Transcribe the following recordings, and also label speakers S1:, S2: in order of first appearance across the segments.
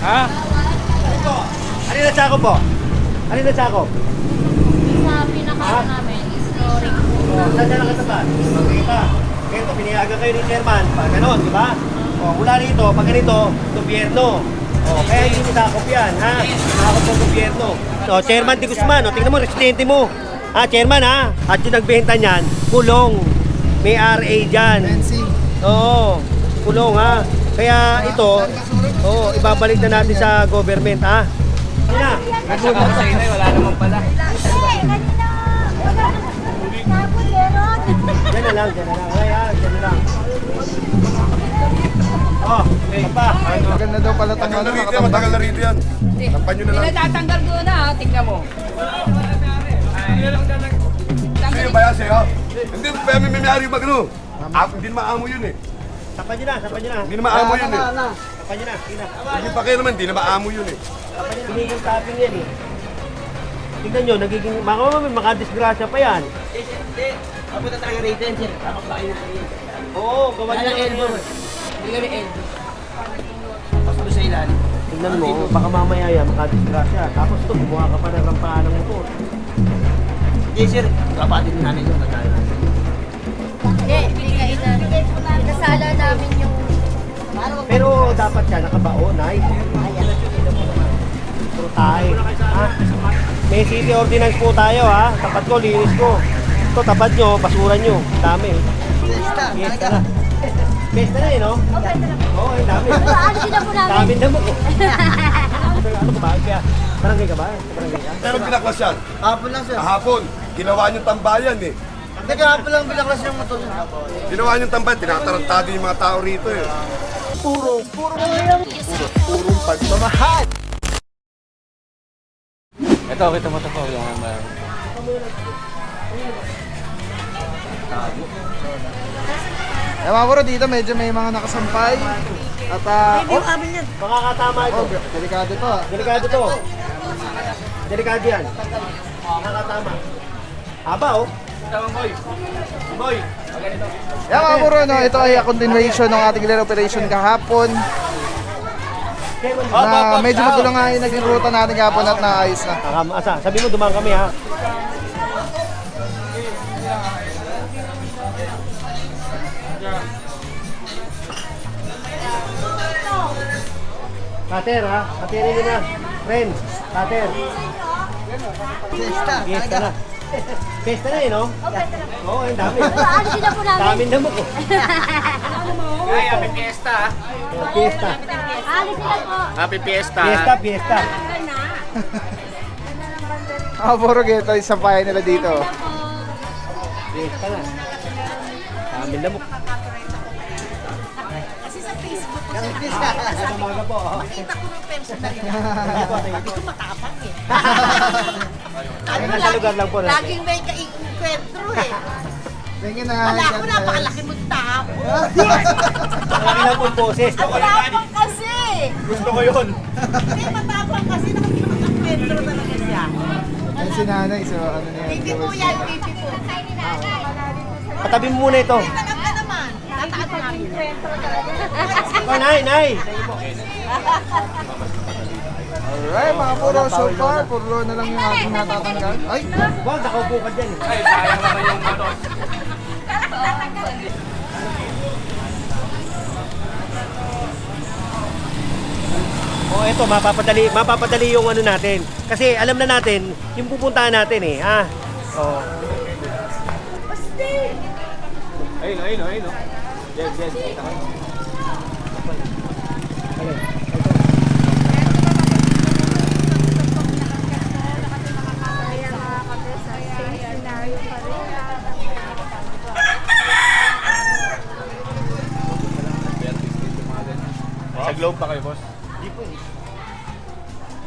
S1: Ha?
S2: Ano na tsako po? Ano na tsako?
S3: Sa pinaka namin is flooring po.
S2: Saan na nakatapat? Okay pa. Ito, piniyagan kayo ni Chairman. Pag ganon, di ba? Mula rito, pag ganito, gobyerno. Kaya hindi sakop yan, ha? Sakop ng gobyerno. Chairman Di Guzman, tingnan mo, residente mo. Chairman, ha? At yung nagbenta niyan, kulong. May RA dyan. Oo, kulong, ha? Kaya ito, ibabalik na natin sa government, ha? Ano na?
S1: Nasa ka sa inay, wala naman pala.
S2: Diyan na lang, diyan na lang. Ayan, diyan na lang. Pa.
S4: Maganda daw pala tanggal na nakatambak.
S5: Matagal na rito yan. Tampan nyo na lang.
S1: Natatanggal ko na, tingnan mo.
S5: Sa'yo ba yan sa'yo? Hindi pa may may-ari magano. Hindi naman amo yun eh.
S2: Sapan nyo na, sapan nyo na.
S5: Hindi naman amo yun eh.
S2: Sapan nyo na, tingnan.
S5: Yung pake naman, hindi naman amo yun eh.
S2: Sapan nyo, pinigil tapping yan eh. Tingnan nyo, nagiging, may makadisgrasya pa yan.
S1: Hindi. Papunta tayo rito yan, sir. Tapos ba kayo na
S2: Oo, gawa nyo na
S1: elbow. Hindi kami elbow. Tapos doon sa ilalim.
S2: Tingnan mo, baka mamaya yan, makadisgrasya. Tapos ito, bumuha ka pa ng rampaan ng motor.
S1: Hindi, sir. Kapatid na namin yung pagkain.
S3: Hindi inasala namin yung...
S2: Pero dapat yan, nakabaon, ay. Puro tayo. May city ordinance po tayo, ha. Tapat ko, linis ko. Ito, tapat nyo, basuran nyo. Dami. Fiesta na. Fiesta na no? Oo, ang dami.
S3: Ano sila po namin?
S2: Dami na mo. Ano ka ba? Kaya, barangay ka ba? Barangay ka?
S5: Pero binaklas yan.
S4: Hapon lang sir.
S5: Kahapon, ginawa niyong tambayan eh.
S4: Hindi kahapon lang binaklas yung motor niya.
S5: Ginawa niyong tambayan, tinatarantado yung mga tao rito eh.
S4: Purong pagmamahal.
S1: Ito, kita mo ito po. Yung
S4: Mga bro, dito medyo may mga nakasampay. At
S2: Makakatama ito.
S4: delikado to.
S2: Delikado to. Delikado yan. Makakatama. Haba, oh. Boy.
S4: Mga bro, no, ito ay a continuation ng ating clear operation kahapon. Na medyo magulo nga yung naging ruta natin kahapon at naayos na.
S2: Asa, sabi mo dumaan kami, ha. Kater, ha? Katerin nyo na. Friend, Kater. Fiesta na. Fiesta na no? Oo, ang dami.
S3: Ano sila po namin?
S2: Dami na mo ko.
S1: Ay, happy fiesta.
S2: Fiesta.
S3: Ano sila po?
S1: Happy fiesta.
S2: Fiesta.
S4: Mga bro, ito yung sampayan nila dito.
S2: Fiesta na. Dami na mo.
S3: Kasi sa Facebook ko.
S2: Sa umaga po, ha?
S3: Nakita ko ng personal niya. Hindi ko matapang eh.
S2: Ay, nasa lugar lang po natin.
S3: Laging may ka-encuentro eh.
S4: Tingin na.
S3: Wala ako, napakalaki mong tao.
S2: Malaki lang po ang boses.
S3: Ang tapang kasi.
S2: Gusto ko yun.
S3: Hindi, matapang kasi nakaka-encuentro talaga siya.
S4: Ayun si nanay, so ano na yan.
S3: Baby po yan, baby po.
S2: Patabi mo muna ito.
S3: Tanong ka naman. Tataan namin.
S2: Oh, nay.
S4: Alright mga puro, so far, puro na lang yung ating natatanggal. Ay!
S2: Wag, nakaupo ka dyan eh.
S1: Ay, sayang naman yung motor.
S2: Eto, mapapadali yung ano natin. Kasi alam na natin, yung pupuntahan natin eh, ha? Oh.
S1: Ayun. Yes. Sa Globe pa kayo, boss? Hindi po eh.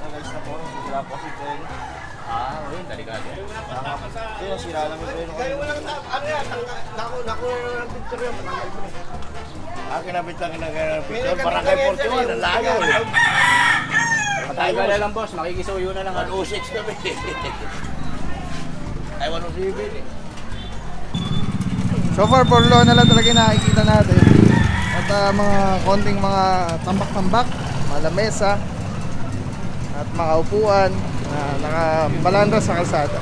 S1: Nag-alis na po. Wala po kasi po. Yun, delikado. Kaya sira lang yung treno. Kaya wala ka ano yan, nakuha ng picture yan, patanggal mo na. Kinabit lang ng picture, Barangay 41, ang layo eh. Patanggal na lang, boss, makikisuyo na lang. 106 kami. Ay, 107 eh.
S4: So far, puro na lang talaga yung nakikita natin. At mga konting mga tambak-tambak, mga lamesa. at mga upuan na nakabalandra sa kalsada.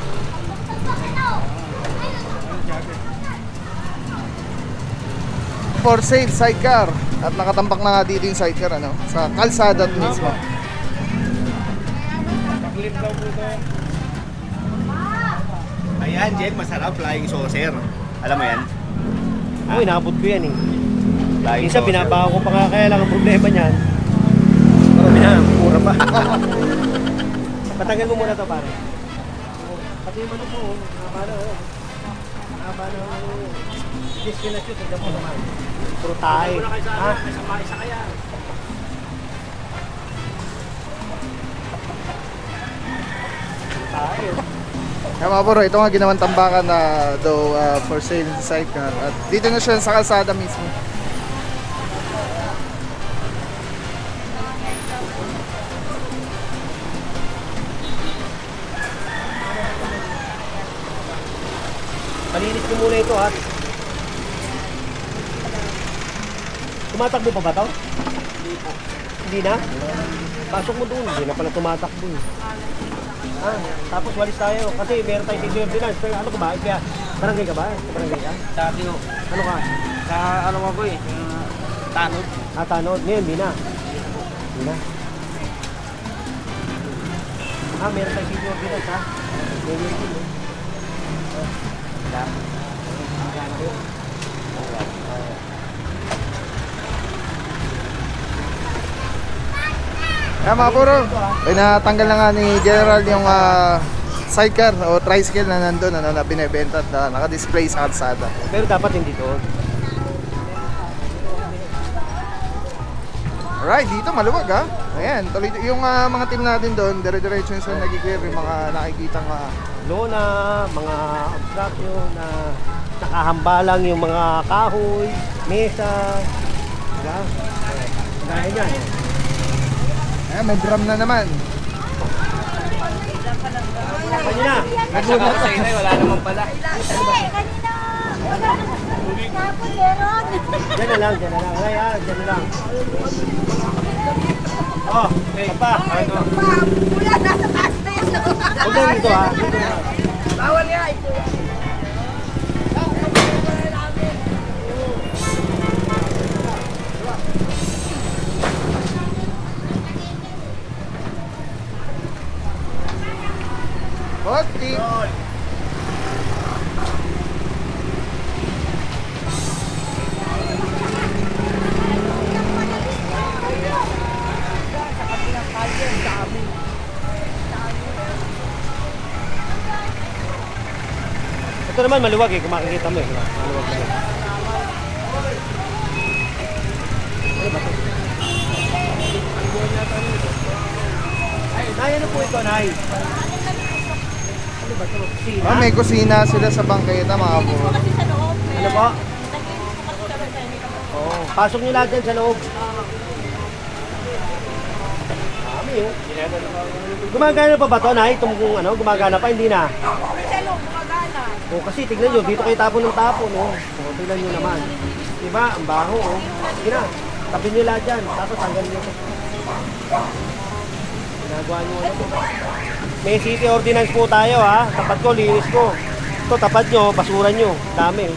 S4: For sale sidecar at nakatambak na nga dito yung sidecar ano, sa kalsada mismo.
S2: Ayan, Jen, masarap flying saucer. Alam mo yan?
S1: Uy, nakabot ko yan eh.
S2: Flying
S1: Minsan
S2: saucer.
S1: binabaho ko pa nga, kaya lang ang problema niyan. Marami na, mura pa. Patanggal mo muna to pare. Pati yung ano po, haba na oh. Haba na oh. Diskinasyon, tignan mo naman. Puro tayo. Ha? Isa kaya. Tayo.
S4: Kaya mga bro, ito nga ginawang tambakan na daw for sale sa sidecar at dito na siya sa kalsada mismo.
S1: Palinis ko muna ito ha. Tumatakbo pa ba ito? Hindi po. Hindi na? Pasok mo doon. Hindi na pala tumatakbo eh. Ah, tapos walis tayo. Kasi meron tayong senior ordinance. Pero ano ka ba? Kaya, barangay ka ba? Sa barangay ka?
S6: Dati ko,
S1: Ano ka?
S6: sa ano ako eh, tanod.
S1: Ah, tanod. Ngayon, hindi na. Hindi na. Ah, meron tayong senior ordinance ha? Ngayon yun eh. Ah, magkano yun?
S4: Kaya mga bro, pinatanggal na nga ni General yung sidecar o tricycle na nandun ano, na binibenta at naka-display sa kalsada.
S1: Pero dapat hindi doon.
S4: Alright, dito maluwag ha. Ayan, tuloy yung mga team natin doon, dire-diretso yung nag-clear yung mga nakikitang
S1: Lona, mga obstruction na nakahambalang yung mga kahoy, mesa, diba? Gaya niyan.
S4: ayan, may drum na naman.
S1: Kanya na.
S6: Nagsaka ko sa inay, wala naman pala.
S3: Kanina! Wala na. Tapos meron.
S1: Diyan na lang, diyan na lang. Ay, diyan na lang. Oh, papa. Ano?
S3: Wala, nasa taas na yan.
S1: Huwag na dito ha. Dito na.
S3: Bawal yan.
S4: Hoti.
S1: Ito naman maluwag eh, kung makikita mo eh. Maluwag na. Ano ba ito? Ay, Nay, ano po ito, Nay? Ano ba ito? Sina?
S4: Ah, may kusina sila sa bangketa mga bro.
S3: Kasi sa loob.
S1: Ano po?
S3: Nag-inis ko kasi kami sa inyo.
S1: Oo. Pasok niyo lahat dyan sa loob. Dami oh. Gumagana pa ba ito, Nay? Itong kung ano, gumagana pa, hindi na.
S3: Sa loob, gumagana.
S1: O kasi tignan nyo, dito kayo tapon ng tapon, oh. O, tignan nyo naman. Diba? Ang baho, oh. Sige na, tapin nyo lahat dyan. Tapos tanggalin nyo ito. Ginagawa nyo ano to. May city ordinance po tayo, ha. Tapat ko, linis ko. Ito, tapat nyo, basuran nyo. Dami, eh.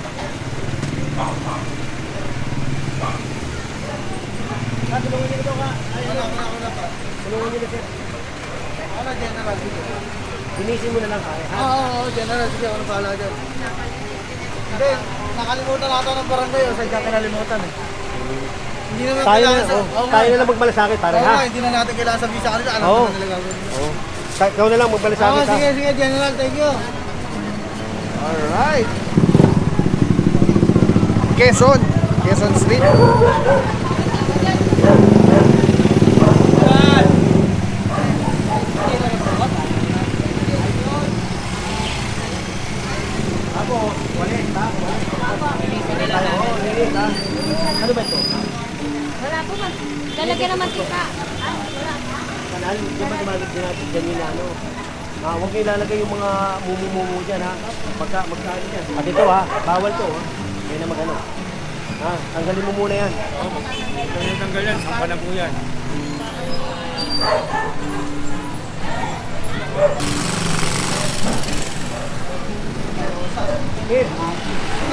S1: Tulungan nyo na ito, ka. Tulungan nyo na sir.
S4: Ano, General?
S1: Linisin mo na lang, kaya, ha.
S4: Oo, General. Sige, ako na bahala dyan. Hindi, nakalimutan natin ng barangay. O, saan ka kinalimutan eh. Hindi naman
S1: Tayo na,
S4: kailangan
S1: oh. Tayo na lang magmalasakit, pare, ha.
S4: hindi na natin kailangan sabihin sa kanila. Alam
S1: Oo.
S4: na nila gagawin.
S1: Oh. Ikaw na lang magmalasakit, ha.
S4: Sige, General. Thank you. Alright. Quezon Street.
S1: Ako, walit, ha? Ano ba ito?
S3: Wala po man. Lalagyan ng mantika.
S1: Kanal, di ba gumagamit din natin dyan yung ano? Huwag kayo ilalagay yung mga mumu-mumu dyan, ha? Magkaano dyan. At ito, ha? Bawal to, ha? Kaya na magano. Ha? Tanggalin mo muna yan.
S6: Tanggal yan, sampa na po yan.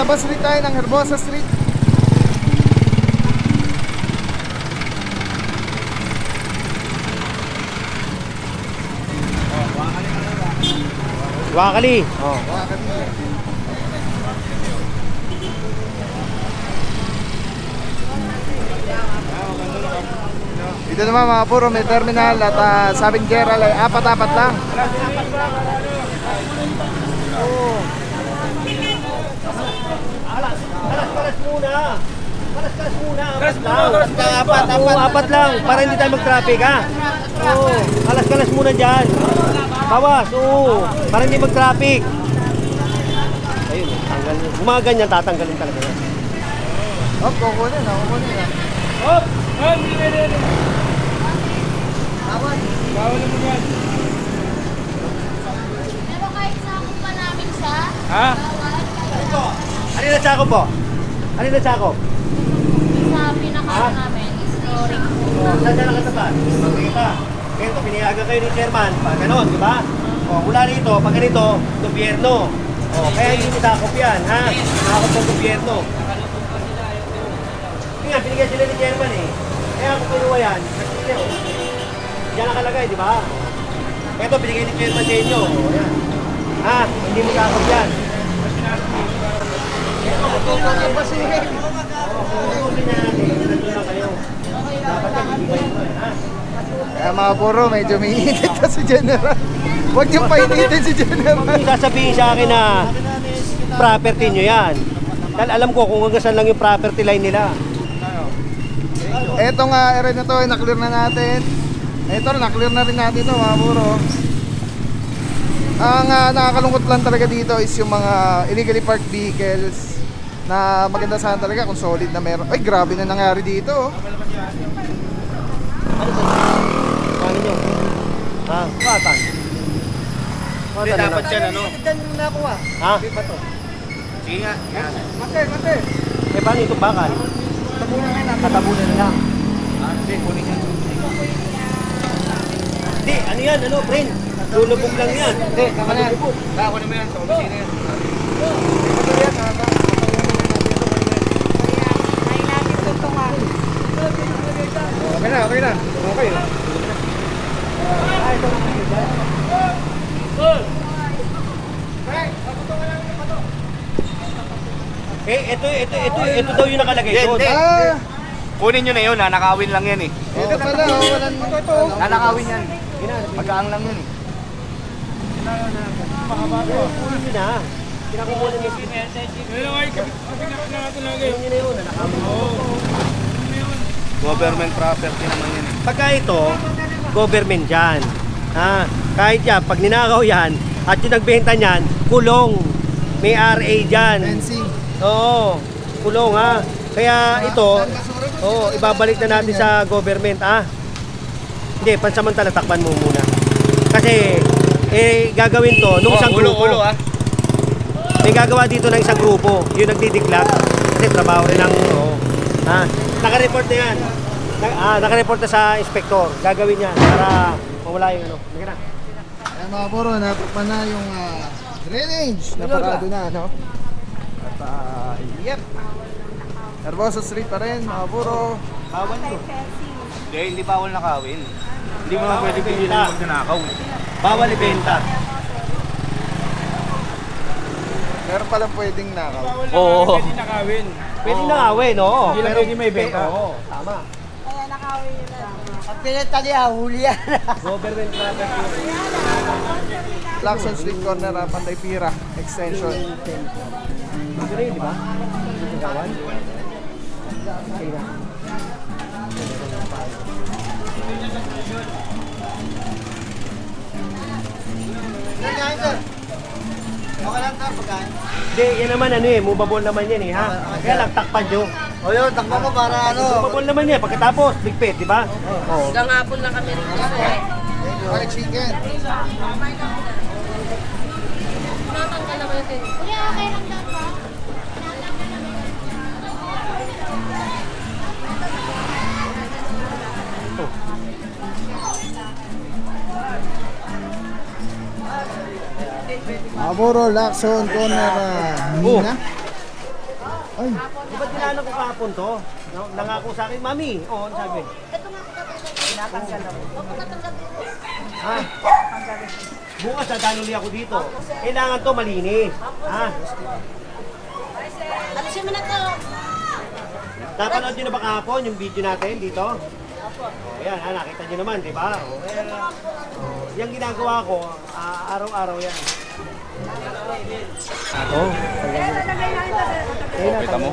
S4: Labas rin tayo ng Herbosa Street.
S2: Wakali. Oh.
S4: Dito naman mga puro may terminal at sabing Gerald ay apat-apat lang.
S2: Kalas muna. Kalas muna. Apat lang. Para hindi tayo mag-traffic, ha? Oo. Kalas muna dyan. Bawas, oo. Para hindi mag-traffic. Ayun, tanggal. Gumaganyan, tatanggalin talaga yan.
S4: Hop, kukunin na.
S2: Hop!
S3: Pero kahit sakop pa namin siya,
S6: Ha?
S2: Ano na tsako po? Ano na tsako?
S3: sa pinaka namin, exploring po.
S2: Saan ka nakatapat? Magkita. Ganito, piniaga kayo ni chairman. Pag ganon, di ba? O, mula rito, pag ganito, gobyerno. O, kaya hindi sakop yan, ha? Sakop ng gobyerno. Hindi nga, binigyan sila ni chairman eh. Kaya ako kinuha yan. Kasi, o, diyan nakalagay, di ba? Ito, binigay ni chairman sa inyo. O, yan. Ha? Hindi mo sakop yan.
S4: Kaya mga puro, medyo umiinit na si General. Huwag niyong painitin si General.
S2: Kung sasabihin sa akin na property nyo yan, dahil alam ko kung hanggang saan lang yung property line nila.
S4: Etong area na to, na-clear na natin. Ito, na-clear na rin natin ito mga puro. Ang nakakalungkot lang talaga dito is yung mga illegally parked vehicles na maganda sana talaga kung solid na meron. Ay, grabe na nangyari dito. Oh.
S2: Paano nyo? Ha? Batan?
S6: Hindi, dapat yan, ano?
S2: Ha?
S6: Sige nga. Yan.
S2: Eh, paano itong bakal? Katabunan na lang.
S6: Hindi, kunin yan.
S2: Hindi, ano yan? Ano, friend? Lulubog lang yan.
S6: Hindi, tama na yan. Ako naman yan, sa opisina yan.
S4: Okay na. Okay.
S2: Ito daw yung nakalagay doon.
S6: Hindi.
S4: Ah,
S6: Kunin nyo na yun, nanakawin lang yan eh.
S4: ito pala. Oh, walang ito.
S6: Nanakawin yan. Magaang lang yun eh.
S2: Kunin nyo na. Kinakuha na yung
S6: Government property naman yan eh.
S2: Pagka ito, government yan. Ha? Kahit yan, pag ninakaw yan, at yung nagbenta niyan, kulong. May RA dyan.
S4: Fencing.
S2: Oo, kulong ha. Kaya ito, ibabalik na natin sa government ha. Hindi, pansamantala takpan mo muna. Kasi, gagawin to nung isang grupo.
S6: Ulo ah.
S2: May gagawa dito ng isang grupo, yung nagdidiklat. Kasi trabaho rin ng, ha. Naka-report na yan. Naka-report na sa inspector. Gagawin yan para mawala yung ano. Sige na.
S4: Kaya mga puro, natukpan na yung drainage. Naparado na, no? At, yep. Herbosa Street pa rin, mga puro.
S2: Bawal yun.
S6: Hindi bawal nakawin. Hindi mo na pwede pigilan pag nanakaw.
S2: Bawal ibenta.
S4: Meron palang pwedeng nakaw.
S6: Oo.
S2: Pwede na awin, no?
S6: Hindi lang pwede may benta.
S2: Oo, tama.
S3: Kaya nakawin yun na.
S2: Government property.
S4: Lacson Street Corner, Panday Pira, Extension.
S2: Ito na yun, di ba? Gawan. Okay na. Hindi, yan naman ano movable naman yan ha. Kaya lang takpan nyo.
S1: O yun, takbo mo para ano.
S2: Movable naman yan, pagkatapos, bigpit, di ba? Oo.
S3: Hanggang hapon lang kami rin kasi.
S4: Fried chicken.
S3: Natanggal naman yung tin. Kuya, okay lang daw pa?
S4: Maburo, Lacson, Corner, Mina. Ay,
S2: Di ba tinanong ko kahapon to? Nangako sa akin, Mami. Oo, ano sabi? Ha? Bukas dadaluli ako dito. Kailangan to malinis. Ha?
S3: Alisin mo na to.
S2: Napanood nyo na ba kahapon yung video natin dito? O, yan, nakita nyo naman, di ba? Yung ginagawa ko, araw-araw yan. Oo.
S6: Kita mo.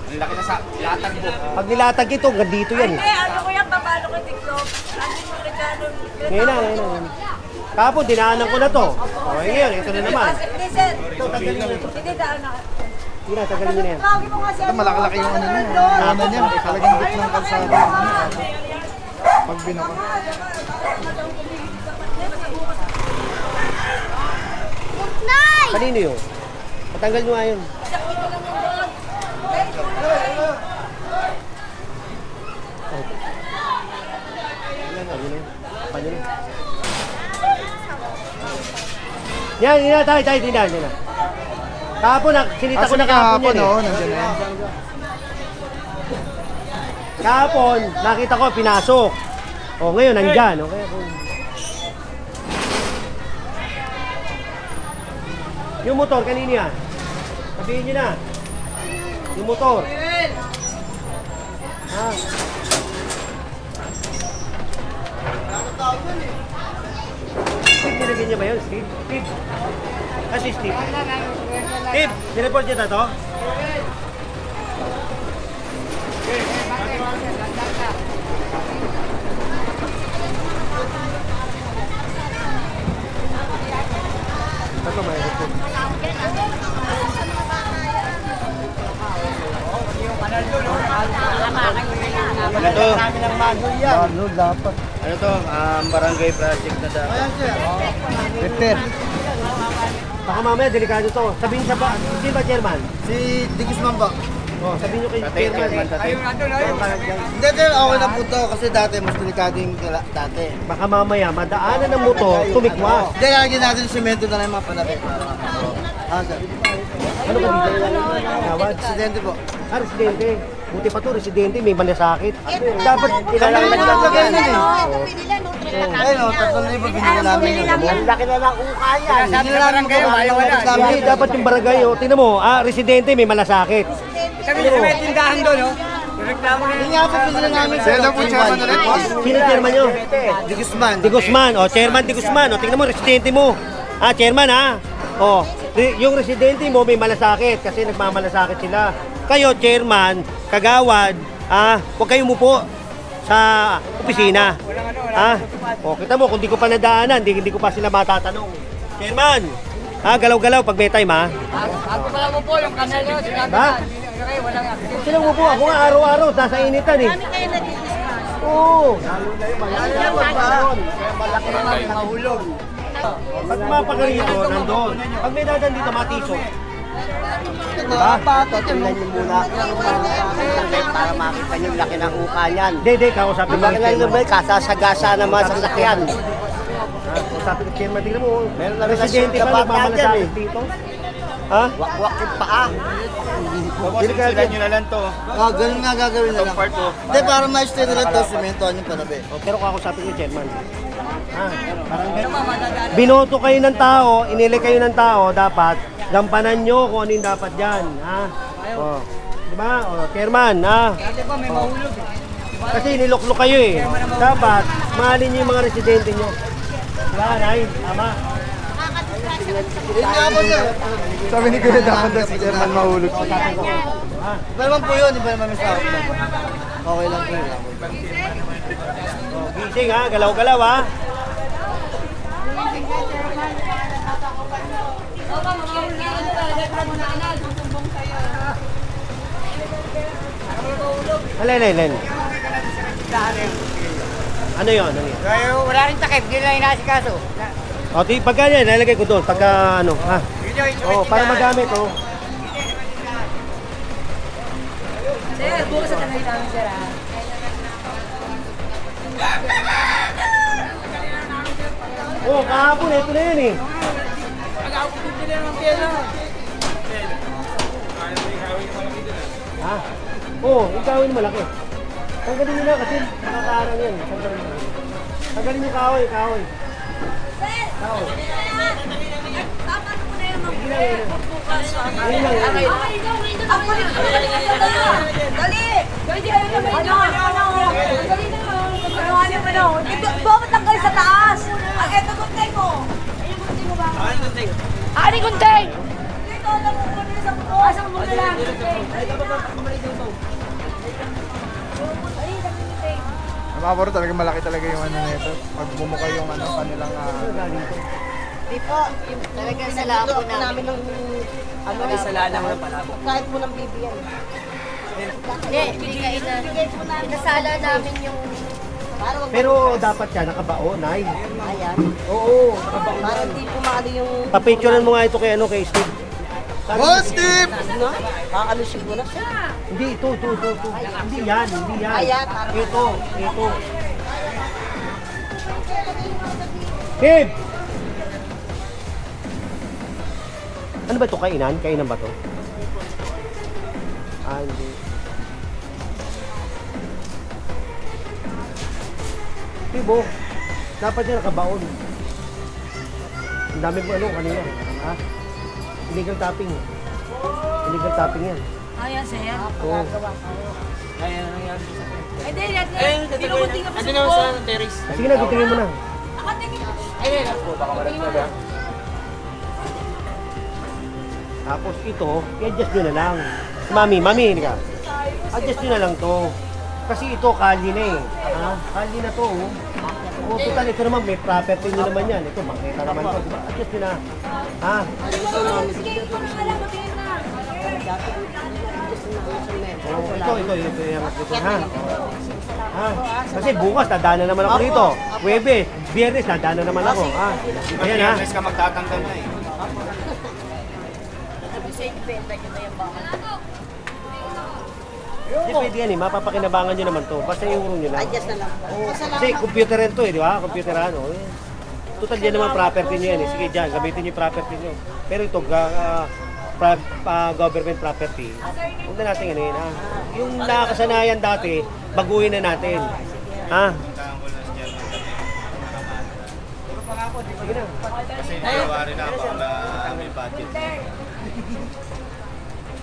S6: Ang laki na sa latag mo.
S2: Pag nilatag ito, hanggang dito yan.
S3: Eh, ano ko yan, papalo ko TikTok. Ano yung regalo?
S2: Ngayon na. Kahapon, dinaanan ko na to. O, ngayon, ito na naman.
S3: Hindi, sir.
S2: Ito, tagalin nyo na ito.
S3: Hindi, daan na.
S2: Sige na, tagalin nyo na yan.
S3: Tawagin mo nga siya.
S4: malaki-laki yung ano niya. Ano niya, talagang gitnang kalsada. Pag binaka.
S2: Kanino yun? Patanggal nyo nga yun. Yan, tayo, tindahan nyo na. Kahapon, sinita ko na kahapon yan eh.
S4: Nandiyan na yan.
S2: Kahapon, nakita ko, pinasok. O, ngayon, nandyan. Okay. Yung motor, kanino yan? Sabihin nyo na. Yung motor. Ha? Steve, nilagyan niya ba yun? Steve? Steve? Kasi Steve. Steve, nireport niya na to? Ito may report.
S1: Ano to?
S2: Ano, dapat.
S1: Ano to? Barangay project na dapat.
S4: Peter.
S2: Baka mamaya, delikado to. Sabihin siya ba, sino ba chairman?
S4: Si Digisman ba?
S2: Oh, sabihin nyo kay
S1: Tatay,
S2: chairman.
S1: tatay.
S4: Hindi, okay na po to kasi dati mas delikado yung dati.
S2: Baka mamaya, madaanan ng motor, tumikwas.
S4: Hindi, lalagyan natin yung semento na lang yung mga panapit.
S2: Ano ka dito? Tawad?
S4: Presidente po.
S2: Ah, residente. Buti pa to, residente, may malasakit. Dapat kailangan
S4: Kami naglagay na eh.
S3: Ito pinila, no?
S4: Ayun o, 3,000 binigyan namin yun.
S2: Ang laki na ng ukayan.
S4: Hindi na namin kayo, ayaw wala.
S2: Hindi, dapat yung barangay, oh. Tingnan mo, residente, may malasakit.
S6: Sabi niya may tindahan doon, no? Reklamo na
S4: Hindi nga po pinila namin. Sino po chairman ulit?
S2: Sino chairman nyo?
S4: Di Guzman.
S2: Di Guzman, oh, chairman Di Guzman, oh. Tingnan mo, residente mo. Ah, chairman, ha? Oh, yung residente mo may malasakit kasi nagmamalasakit sila. Kayo, chairman, kagawad, huwag kayong umupo sa opisina. O, kita mo, kung di ko pa nadaanan, hindi ko pa sila matatanong. Chairman, galaw-galaw pag may time, ha?
S6: Ako pala mo po yung kanal nyo, sinabi
S2: Ha?
S6: na. Walang activity.
S2: Sino mo po? Ako nga araw-araw, nasa initan, eh.
S3: Kami kayo nag-discuss.
S2: Oo.
S6: Mahulog.
S2: Pag mapagarito, nandun. Pag may dadan dito, matiso.
S4: Diba? Bato, tingnan niyo muna. Para makita niyo yung laki ng uka niyan.
S2: Hindi, kausapin mo.
S4: Bakit lang ba kasasagasa naman sa sasakyan?
S2: Kausapin ko, chairman, tingnan mo.
S4: Meron na
S2: Residente
S4: relasyon
S2: pa,
S4: ka
S2: nagmamalasakit dito. Ha?
S4: Wakwak yung paa.
S1: Susulan nyo na lang to.
S4: Ganun nga gagawin na lang.
S1: Part 2.
S4: Hindi, para ma-stay nila to, sementoan yung panabi.
S2: Pero kakausapin ko, chairman. Parang binoto kayo ng tao, inili kayo ng tao, dapat gampanan nyo kung ano yung dapat dyan. Ha? Oh. Diba? Oh, chairman, ha?
S6: Dati pa may mahulog.
S2: Kasi niluklok kayo eh. Dapat, mahalin nyo yung mga residente nyo. Diba, Nay? Tama.
S4: Yun nga po sir. Sabi ni Kuya dapat daw si Chairman mahulog. Iba naman po yun, iba naman may sa akin. Okay lang po yun.
S2: Oh, gising ha, galaw-galaw ha. Alin. Ano yun?
S6: Kaya wala rin takip, hindi na inasikaso.
S2: O, pagka yan, nalagay ko doon. Pagka ano, ha? Oh, para magamit, oh.
S3: Sir, bukas sa tanay namin, sir, ha?
S2: Oh, kahapon, ito na yan eh.
S3: ako bibili ng pera.
S2: Ha? Oo, ikawin malaki. Tanggalin nyo na kasi makakaarang yan. Tanggalin nyo. Tanggalin nyo kahoy, kahoy. Kahoy.
S3: Tama na muna yung
S2: Sige lang yan.
S3: Dali! Dali! Bakit lang kayo sa taas? Ang eto guntay mo. Ani guntay? Dito lang mo muna sa buko. Asang muna lang.
S4: Mga puro, talagang malaki talaga yung ano nito. Pag bumuka yung ano, kanilang
S7: Di po, yung talaga sa labo namin ng ano, sa ladang ng palabo. Kahit po ng BBM. Hindi inasala namin yung
S2: Pero dapat yan, nakabaon, ay.
S7: ayan.
S2: Oo, nakabaon.
S7: Para hindi pumali yung
S2: Papicturean mo nga ito kay, kay Steve.
S4: Oh, Steve!
S7: ano, ano siguro siya.
S2: Hindi, ito. Hindi yan.
S7: Ayan,
S2: Ito. Steve! Ano ba ito? Kainan? Kainan ba ito? Ah, hindi. Steve, oh. Dapat yan nakabaon. Ang dami mo ano kanina. Ha? Illegal tapping. Illegal tapping yan.
S3: Ayan, sir.
S2: Oo.
S3: Hindi, binubunting kami sa buko.
S2: Sige na, gutingin mo na. Tapos ito, i-adjust nyo na lang. Mami, hindi ka. Adjust nyo na lang to. Kasi ito, kali na eh. Ha? Kali na to. Oh. O, total, ito naman, may property nyo naman yan. Ito, makita naman to. Diba? Adjust nyo na. Ha?
S3: Sige, ito na nga lang, matingin na.
S2: Oh, ito, yung ha? Ha? Kasi bukas, nadana naman ako dito. Huwebes, Biyernes, nadana naman ako. Ha? Ayan ha?
S6: Yes ka magtatanggal na eh.
S2: Hindi pwede yan eh, mapapakinabangan nyo naman to. Basta yung room nyo lang.
S7: Adjust na lang po.
S2: Kasi computer rin to eh, di ba? Computeran, oh. Total yan naman property nyo yan eh. Sige dyan, gamitin nyo yung property nyo. Pero ito, government property, huwag na natin ano yun, ha? Yung nakakasanayan dati, baguhin na natin. Ha? Sige na.
S1: Kasi January na ako na may budget.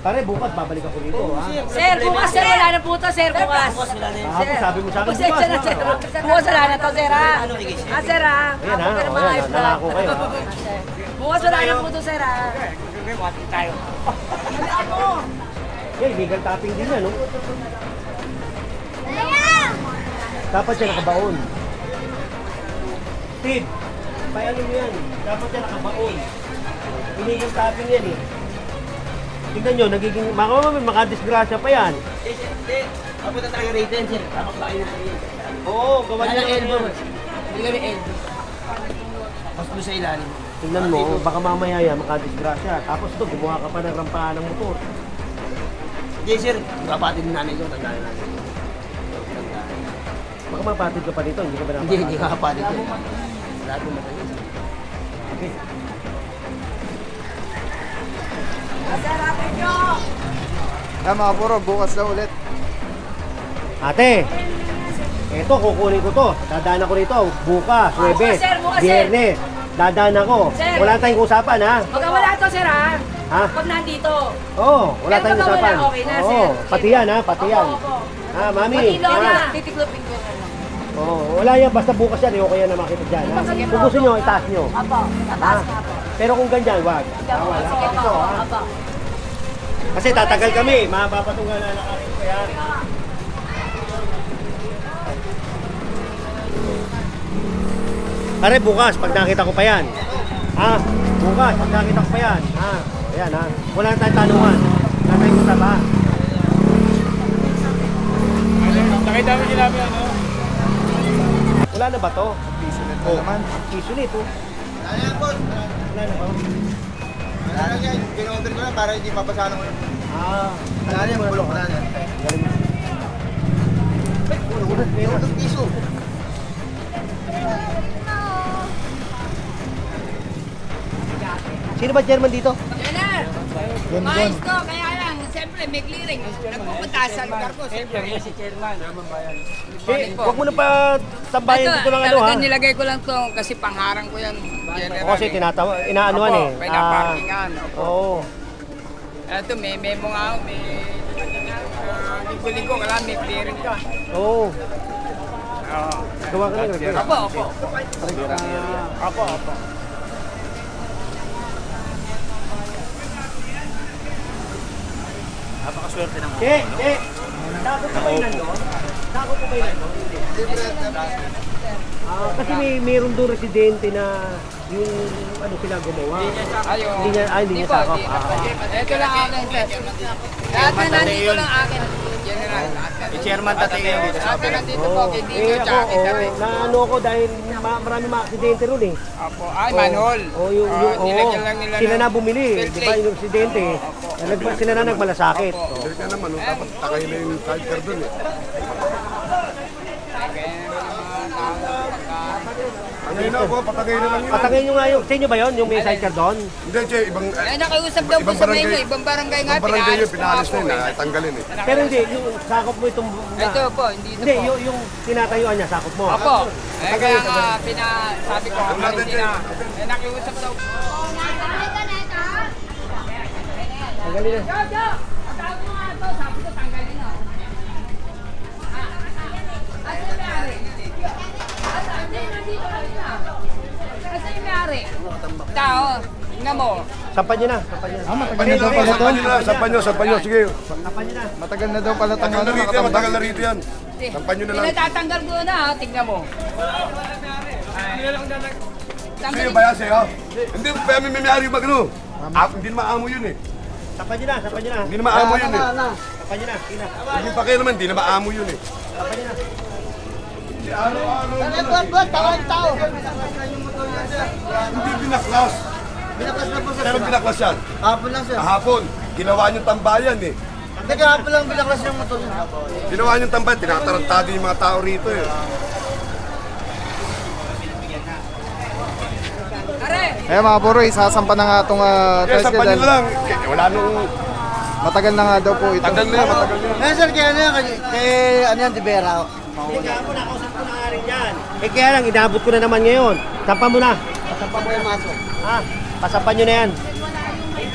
S2: Pare, bukas babalik ako dito, ha?
S3: Sir, bukas sir, wala na po to, sir, bukas.
S2: Kahapon sabi mo sa akin bukas,
S3: Pasensya na, sir. Bukas wala na to, sir, ha? Sir, ha?
S2: Ayan ha, o yan, nangako kayo, ha?
S3: Bukas wala na po to, sir, ha?
S2: Yan, legal tapping din yan, no? Dapat siya nakabaon. Steve, paano mo yan? Dapat siya nakabaon. Illegal tapping yan eh. Tingnan nyo, nagiging, makadisgrasya pa yan.
S6: Hindi. Papunta tayo rito yan, sir. Tapos ba kayo na kayo?
S2: Oo, gawa nyo naman yan.
S6: Hindi kami elbow. Mas doon sa ilalim.
S2: Tingnan mo, baka mamaya yan, makadisgrasya. Tapos ito, gumawa ka pa ng rampahan ng motor.
S6: Hindi, sir. Kapatid ni nanay ko, tandaan natin.
S2: Baka mapatid ka pa dito, hindi ka ba napatid?
S6: Hindi ka kapatid ko. Lahat mo matagal.
S2: Okay.
S4: mga puro, bukas na ulit.
S2: Ate, eto, kukunin ko to. Dadaan ako rito. Bukas, Huwebes,
S3: sir, bukas, sir.
S2: Biyernes. Dadaan ako.
S3: Sir.
S2: Wala tayong usapan, ha?
S3: Pag wala to, sir, ha?
S2: Ha?
S3: Pag nandito.
S2: Oo, wala
S3: Pero
S2: tayong
S3: pag
S2: usapan.
S3: wala, okay na,
S2: Oo,
S3: sir.
S2: pati yan, ha? Pati yan.
S3: Opo.
S2: Ha, mami?
S3: Matilo
S2: ha?
S3: na. Titiklopin ko na lang.
S2: Oo, wala yan. Basta bukas yan, okay yan na makita dyan, ha? Kung gusto nyo, itaas nyo.
S3: Apo,
S2: Ha?
S3: tataas nga po.
S2: Pero kung ganyan, wag. Wala.
S3: Sige po, apo.
S2: Kasi tatagal kami, mapapatunggal na nakasin kaya. Pare, bukas, pag nakita ko pa yan. Ha? Bukas, pag nakita ko pa yan. Ha? O, yan, ha? Wala na tayong tanungan. Wala tayong usap, ha?
S6: Nakita mo sila ano?
S2: Wala na ba to?
S4: Piso na naman.
S2: Piso nito.
S1: Ano yan, boss?
S2: Wala na ba?
S1: Wala lang yan. Pin-order ko lang para hindi mapasa ng ulo.
S2: Ah.
S1: Wala na yan, bulok na yan.
S2: Galing mo.
S1: Meron ng piso.
S2: Sino ba chairman dito?
S8: General, maayos ko, kaya lang, siyempre may clearing. Nagpupunta sa lugar ko, siyempre.
S2: Huwag mo na pa tambayan dito lang ano ha.
S8: Talagang nilagay ko lang to kasi pangharang ko yan, General.
S2: O, kasi inaanuan eh.
S8: May naparkingan.
S2: Oo.
S8: Ito, may memo nga ako, may linggo-linggo, kailangan may clearing ka.
S2: Oo. Gawa ka lang.
S8: Opo.
S2: Apo.
S6: Napakaswerte naman.
S2: Takot ko ba yun nandun? Takot ko ba yun nandun? Kasi mayroon doon residente na yung ano sila gumawa. Hindi niya sakop.
S8: Ito lang akin, sir. Lahat na nandito lang akin, General.
S6: Si Chairman Tatay yung dito sa
S8: Lahat na nandito po, kay Dino, tsaka kay Taray.
S2: Naano ko dahil marami mga aksidente ron eh.
S8: Apo, ay, manhol. Nilagyan lang nila
S2: Sila
S8: ng
S2: na bumili, di ba
S8: filtrate.
S2: yung aksidente. Sila na nagmalasakit.
S5: Hindi ka naman, dapat takay na yung sidecar dun eh. Patagay na po, patagay na lang yun.
S2: Patagay nyo nga yung, sa inyo ba yun, yung may sidecar doon?
S5: Hindi, Che, ibang...
S8: Ay, nakiusap daw po sa Mayo, ibang barangay nga,
S5: Ibang barangay yun,
S8: pinaalis
S5: pinalis
S8: ko
S5: na
S8: nga
S5: yun,
S8: po.
S5: tanggalin eh.
S2: Pero hindi, yung sakop mo itong...
S8: Ito po, hindi ito
S2: Hindi,
S8: po.
S2: yung tinatayuan niya, sakop mo.
S8: Opo. Eh, kaya nga, sabi ko,
S5: natin,
S8: hindi na. Eh, nakiusap daw.
S2: Tanggalin na.
S8: Jojo! Patawag mo nga ito, sabi ko, tanggalin na. Asa yung may-ari? Hindi, nandito lang na. Asa yung may-ari? Tao, tingnan mo.
S2: Sampan nyo na.
S4: Matagal na daw pala to.
S5: Sampan nyo, sige.
S4: Matagal na daw pala itong
S5: Matagal
S4: ano,
S5: na rito,
S4: nakatambak.
S5: matagal na rito yan. Sampan nyo na lang.
S8: Tinatatanggal ko na, ha, tingnan mo.
S5: Sa'yo ba yan sa'yo? Hindi, kaya may ari mag ano. Hindi na maamo yun eh.
S2: Sampan nyo na.
S5: Hindi na maamo yun eh.
S2: Sampan nyo na.
S5: Hindi pa kayo naman, hindi na maamo yun eh.
S2: Sampan nyo na.
S5: Hindi binaklas.
S9: Binaklas na po sir.
S5: Pero binaklas yan.
S9: Hapon lang sir.
S5: Kahapon, ginawa niyong tambayan eh.
S9: Hindi kahapon lang binaklas yung motor niya.
S5: Ginawa niyong tambayan, tinatarantado yung mga tao rito eh.
S4: Eh mga puro, isasampa na nga itong
S5: Kaya
S4: tricycle
S5: sampan nyo
S4: dahil
S5: na lang. Wala nung...
S4: matagal na nga daw po ito.
S5: Tagal na yan, matagal na yan.
S9: Eh sir, kaya ano yan, kay ano yan, Tibera.
S2: Hindi ka po, nakausap ko na nga rin yan. Eh kaya lang, inabot ko na naman ngayon. Sampan mo na.
S9: Pasampa mo yung maso.
S2: Pasampan nyo na yan.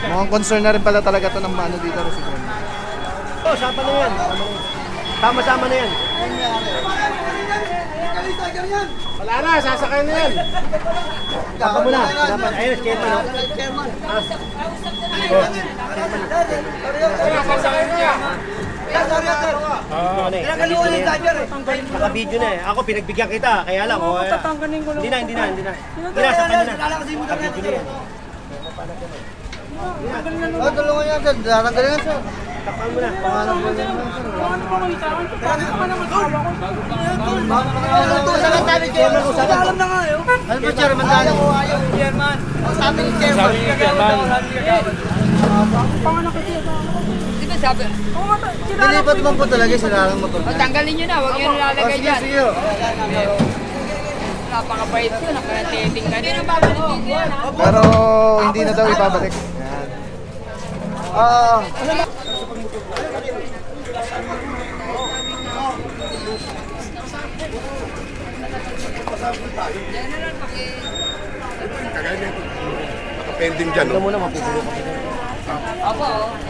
S4: Mukhang concern na rin pala talaga ito ng ano dito residente.
S2: Oh, sampan na yan. Sama-sama na yan. Wala na, sasakay na yan. Sampan mo na. Ayun, chairman. oh.
S9: Chairman.
S2: Ano eh, naka-video na eh. Ako pinagbigyan kita, kaya lang. Oh, hindi na. Hindi na, sampan nyo na. Naka-video na yan.
S9: Oh, tulungan yan sir. Tatanggalin yan sir.
S2: Sampan mo na.
S9: Usapan tayo ni Chairman. Alam na nga yun. Ano po Chairman tayo? Chairman. Sabi ni Chairman.
S8: Di ba sabi?
S9: Dilipat mo po talaga yung sinalang motor
S8: O,
S9: niya.
S8: tanggalin nyo na, huwag nyo nilalagay
S9: Sige,
S8: dyan.
S9: sige.
S8: Napakabait ko, nakarating ka. Hindi na babalik dito yan, ha?
S4: Pero hindi na daw ibabalik.
S9: Ah.
S5: Kagaya nito. Nakapending dyan,
S2: Ito
S5: no?
S2: muna, mapupulo ka.
S8: Opo,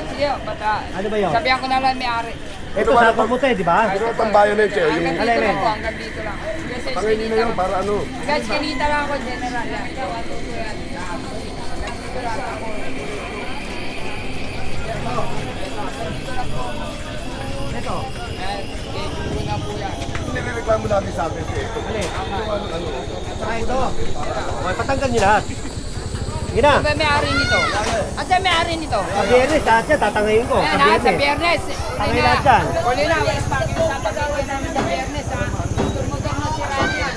S8: sige, bata.
S2: Ano ba yun?
S8: Sabihan ko na lang may-ari.
S2: Ito, sakot mo tayo, di ba?
S5: Ito ang tambayan na yun, Che. Yung
S8: Hanggang dito
S2: Alin,
S8: lang
S2: alin?
S8: po, hanggang dito lang. Kasi
S5: tangay nyo na yun para ano.
S8: guys, kinita lang ako, General. Yan.
S2: Ito.
S8: Schedule na po yan.
S5: Nireklamo lagi sa akin, Che.
S2: Saka ito. Okay, patanggal nyo lahat. Sige na.
S8: Ano ba may-ari nito? Asa may-ari nito?
S2: Sa biyernes, lahat yan, tatangayin ko.
S8: Ayan ha, sa biyernes.
S2: Tangay lahat yan.
S8: Uli na, papagawin namin sa biyernes ha. Motor na si Ryan.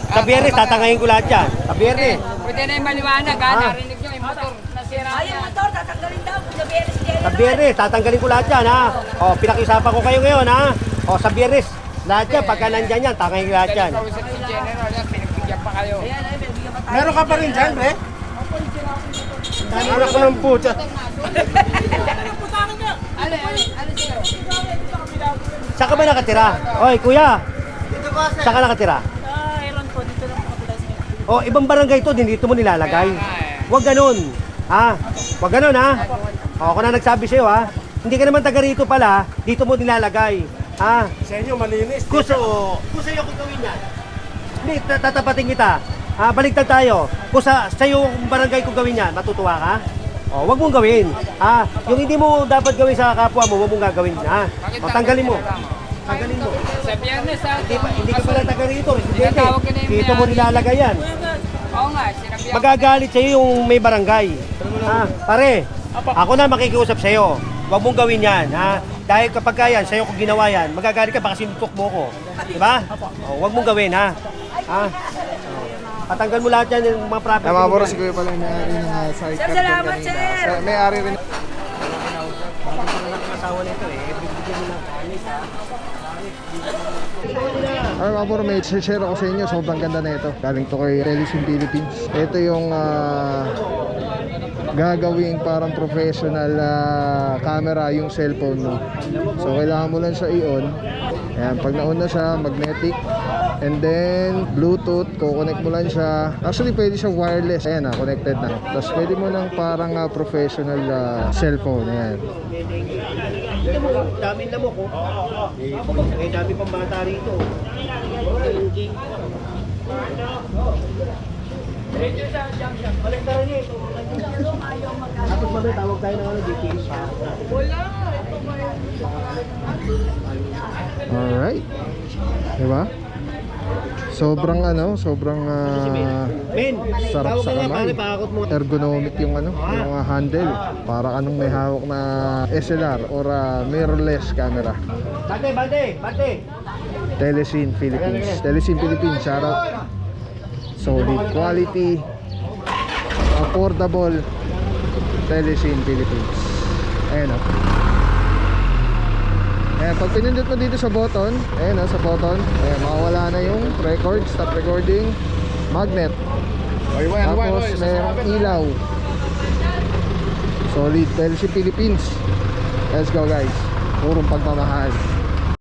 S2: Sa biyernes, tatangayin ko lahat yan. Sa biyernes.
S8: Pwede na yung maliwanag ha, narinig nyo yung motor na si Ryan. Ay, yung motor, tatanggalin daw. Sa biyernes,
S2: Sa biyernes, tatanggalin ko lahat yan, ha? O, pinakiusapan ko kayo ngayon, ha? O, sa biyernes, lahat yan, pagka nandyan yan, tangayin ko lahat yan.
S8: Kausap si General, yan, pinagbigyan pa kayo.
S2: Meron ka pa rin dyan, pre? Anak ko ng puta. Saan ka ba nakatira? Oy, kuya. Saan ka nakatira? Oh, ibang barangay to, din dito mo nilalagay. Huwag ganun. Ha? Huwag ganun, ha? O, ako na nagsabi sa'yo, ha? Hindi ka naman taga rito pala, dito mo nilalagay. Ha?
S10: Sa inyo, malinis.
S2: Kung sa'yo kung gawin yan. Hindi, tatapatin kita. Ha, baligtad tayo. Kung sa'yo kung barangay kung gawin yan, matutuwa ka? O, wag mong gawin. Ha? Yung hindi mo dapat gawin sa kapwa mo, wag mong gagawin. Ha? O, tanggalin mo. Tanggalin mo.
S8: Sa biyernes,
S2: Hindi ka pala taga rito. Residente.
S8: Tinatawag ka na yung
S2: Dito mo nilalagay yan.
S8: Oo nga, sinabihan ko.
S2: Magagalit sa'yo yung may barangay. Ha? Pare, ako na makikiusap sa'yo. Huwag mong gawin yan. Ha? Dahil kapag yan, sa'yo kung ginawa yan, magagalit ka, baka sinutok mo ko. Diba? O, huwag mong gawin, ha? Ha? Patanggal mo lahat yan yung mga property.
S4: Mga boss, si Kuya pala yung may-ari ng sidecar.
S8: salamat, sir!
S4: May-ari rin.
S2: Asawa nito eh. Bibigyan mo ng kanis, ha?
S4: Ay mga bro, may share ako sa inyo. Sobrang ganda na ito. Galing to kay Telesim Philippines. Ito yung gagawing parang professional camera yung cellphone mo. So kailangan mo lang siya i-on. Ayan, pag na-on na siya, magnetic. And then Bluetooth, kukonect mo lang siya. Actually pwede siya wireless. Ayan connected na. Tapos pwede mo ng parang professional cellphone. Ayan.
S2: Ito mo, dami na mo ko. Eh, dami pang bata rito. Balik ka rin eh. Tapos mamaya tawag tayo ng DTS.
S4: Alright. Diba? Sobrang sobrang
S2: Men,
S4: sarap
S2: tawag
S4: sa
S2: ka nga
S4: kamay.
S2: pare, pakakot mo.
S4: Ergonomic yung yung handle. Para anong may hawak na SLR or mirrorless camera.
S2: Bante!
S4: Telesim Philippines. Telesim Philippines, shout out. Solid quality, affordable. Telesim Philippines. Ayan o. Ayan, pag pinindot mo dito sa button, ayan sa button, ayan, makawala na yung record, stop recording, magnet. Tapos mayroong ilaw. Solid, Telesim Philippines. Let's go guys. Purong pagmamahal.